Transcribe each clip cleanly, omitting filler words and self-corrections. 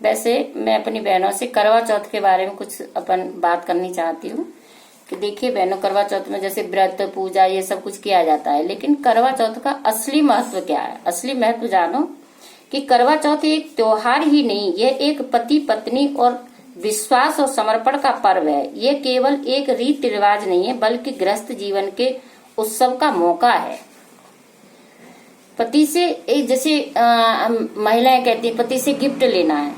वैसे मैं अपनी बहनों से करवा चौथ के बारे में कुछ अपन बात करनी चाहती हूँ कि देखिए बहनों, करवा चौथ में जैसे व्रत पूजा ये सब कुछ किया जाता है, लेकिन करवा चौथ का असली महत्व क्या है? असली महत्व जानो कि करवा चौथ एक त्योहार ही नहीं, यह एक पति पत्नी और विश्वास और समर्पण का पर्व है। ये केवल एक रीति रिवाज नहीं है, बल्कि गृहस्थ जीवन के उत्सव का मौका है। पति से जैसे महिलाएं कहती हैं पति से गिफ्ट लेना है।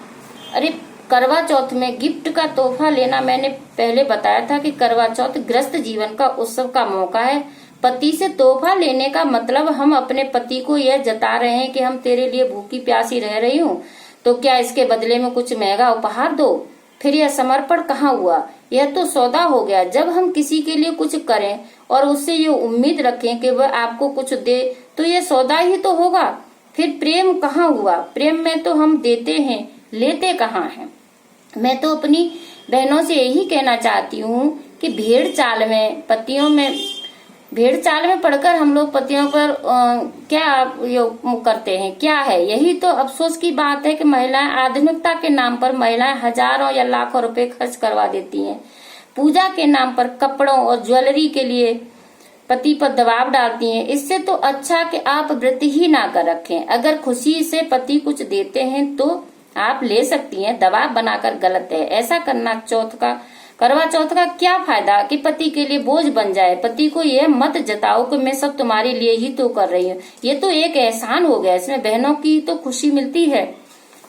अरे करवा चौथ में गिफ्ट का तोहफा लेना, मैंने पहले बताया था कि करवा चौथ गृहस्थ जीवन का उत्सव का मौका है। पति से तोहफा लेने का मतलब हम अपने पति को यह जता रहे हैं कि हम तेरे लिए भूखी प्यासी रह रही हूँ, तो क्या इसके बदले में कुछ महंगा उपहार दो। फिर यह समर्पण कहाँ हुआ? यह तो सौदा हो गया। जब हम किसी के लिए कुछ करें और उससे ये उम्मीद रखें कि वह आपको कुछ दे, तो यह सौदा ही तो होगा। फिर प्रेम कहाँ हुआ? प्रेम में तो हम देते हैं, लेते कहाँ हैं। मैं तो अपनी बहनों से यही कहना चाहती हूँ कि भेड़ चाल में पड़कर हम लोग पतियों पर क्या करते हैं, क्या है? यही तो अफसोस की बात है कि महिलाएं आधुनिकता के नाम पर महिलाएं हजारों या लाखों रुपए खर्च करवा देती हैं। पूजा के नाम पर कपड़ों और ज्वेलरी के लिए पति पर दबाव डालती हैं। इससे तो अच्छा कि आप व्रत ही ना कर रखें। अगर खुशी से पति कुछ देते हैं तो आप ले सकती हैं, दबाव बनाकर गलत है। ऐसा करना करवा चौथ का क्या फायदा कि पति के लिए बोझ बन जाए। पति को यह मत जताओ कि मैं सब तुम्हारे लिए ही तो कर रही हूँ। ये तो एक एहसान हो गया, इसमें बहनों की तो खुशी मिलती है,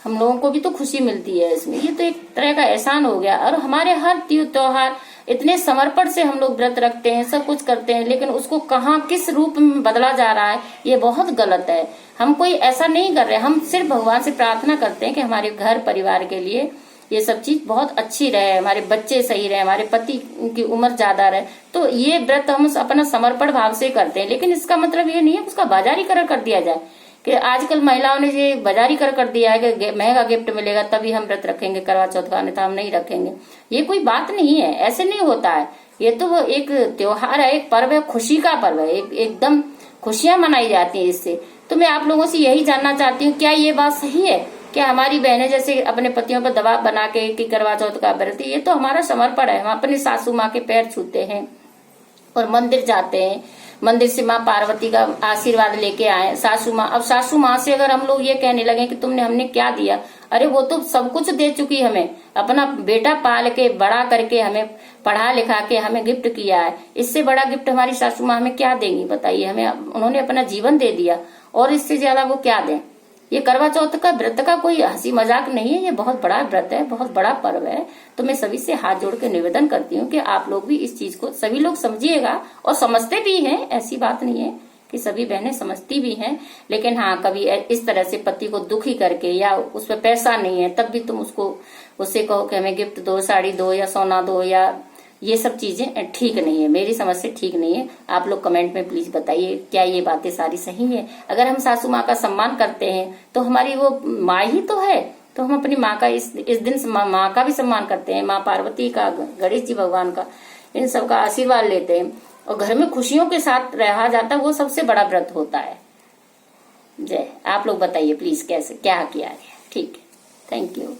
हम लोगों को भी तो खुशी मिलती है इसमें। ये तो एक तरह का एहसान हो गया। और हमारे हर त्योहार इतने समर्पण से हम लोग व्रत रखते हैं, सब कुछ करते हैं, लेकिन उसको कहाँ किस रूप में बदला जा रहा है, ये बहुत गलत है। हम कोई ऐसा नहीं कर रहे, हम सिर्फ भगवान से प्रार्थना करते हैं कि हमारे घर परिवार के लिए ये सब चीज बहुत अच्छी रहे, हमारे बच्चे सही रहे, हमारे पति की उम्र ज्यादा रहे। तो ये व्रत हम अपना समर्पण भाव से करते हैं, लेकिन इसका मतलब ये नहीं है उसका बाजारीकरण कर दिया जाए कि आजकल महिलाओं ने ये बाजारीकरण कर दिया है कि महंगा गिफ्ट मिलेगा तभी हम व्रत रखेंगे करवा चौथ का, अन्यथा हम नहीं रखेंगे। ये कोई बात नहीं है, ऐसे नहीं होता है। ये तो वो एक त्योहार है, एक पर्व है, खुशी का पर्व है, एकदम खुशियां मनाई जाती है इससे। तो मैं आप लोगों से यही जानना चाहती हूँ, क्या ये बात सही है? क्या हमारी बहनें जैसे अपने पतियों पर दबाव बना के कि करवा चौथ का व्रत, ये तो हमारा समर्पण है। हम अपनी सासू माँ के पैर छूते हैं और मंदिर जाते हैं, मंदिर से माँ पार्वती का आशीर्वाद लेके आए सासू माँ। अब सासू माँ से अगर हम लोग ये कहने लगे कि तुमने हमने क्या दिया, अरे वो तो सब कुछ दे चुकी, हमें अपना बेटा पाल के बड़ा करके हमें पढ़ा लिखा के हमें गिफ्ट किया है। इससे बड़ा गिफ्ट हमारी सासू माँ हमें क्या देंगी बताइए? हमें उन्होंने अपना जीवन दे दिया, और इससे ज्यादा वो क्या दें? ये करवा चौथ का व्रत का कोई हंसी मजाक नहीं है, ये बहुत बड़ा व्रत है, बहुत बड़ा पर्व है। तो मैं सभी से हाथ जोड़ के निवेदन करती हूँ कि आप लोग भी इस चीज को सभी लोग समझिएगा, और समझते भी हैं, ऐसी बात नहीं है कि सभी बहनें समझती भी हैं। लेकिन हाँ, कभी इस तरह से पति को दुखी करके या उस पर पैसा नहीं है तब भी तुम उससे कहो कि हमें गिफ्ट दो, साड़ी दो या सोना दो, या ये सब चीजें ठीक नहीं है, मेरी समझ से ठीक नहीं है। आप लोग कमेंट में प्लीज बताइए क्या ये बातें सारी सही है। अगर हम सासू माँ का सम्मान करते हैं तो हमारी वो माँ ही तो है, तो हम अपनी माँ का इस दिन माँ का भी सम्मान करते हैं, माँ पार्वती का, गणेश जी भगवान का, इन सब का आशीर्वाद लेते हैं, और घर में खुशियों के साथ रहा जाता है। वो सबसे बड़ा व्रत होता है। जय। आप लोग बताइए प्लीज कैसे क्या किया गया। ठीक है, थैंक यू।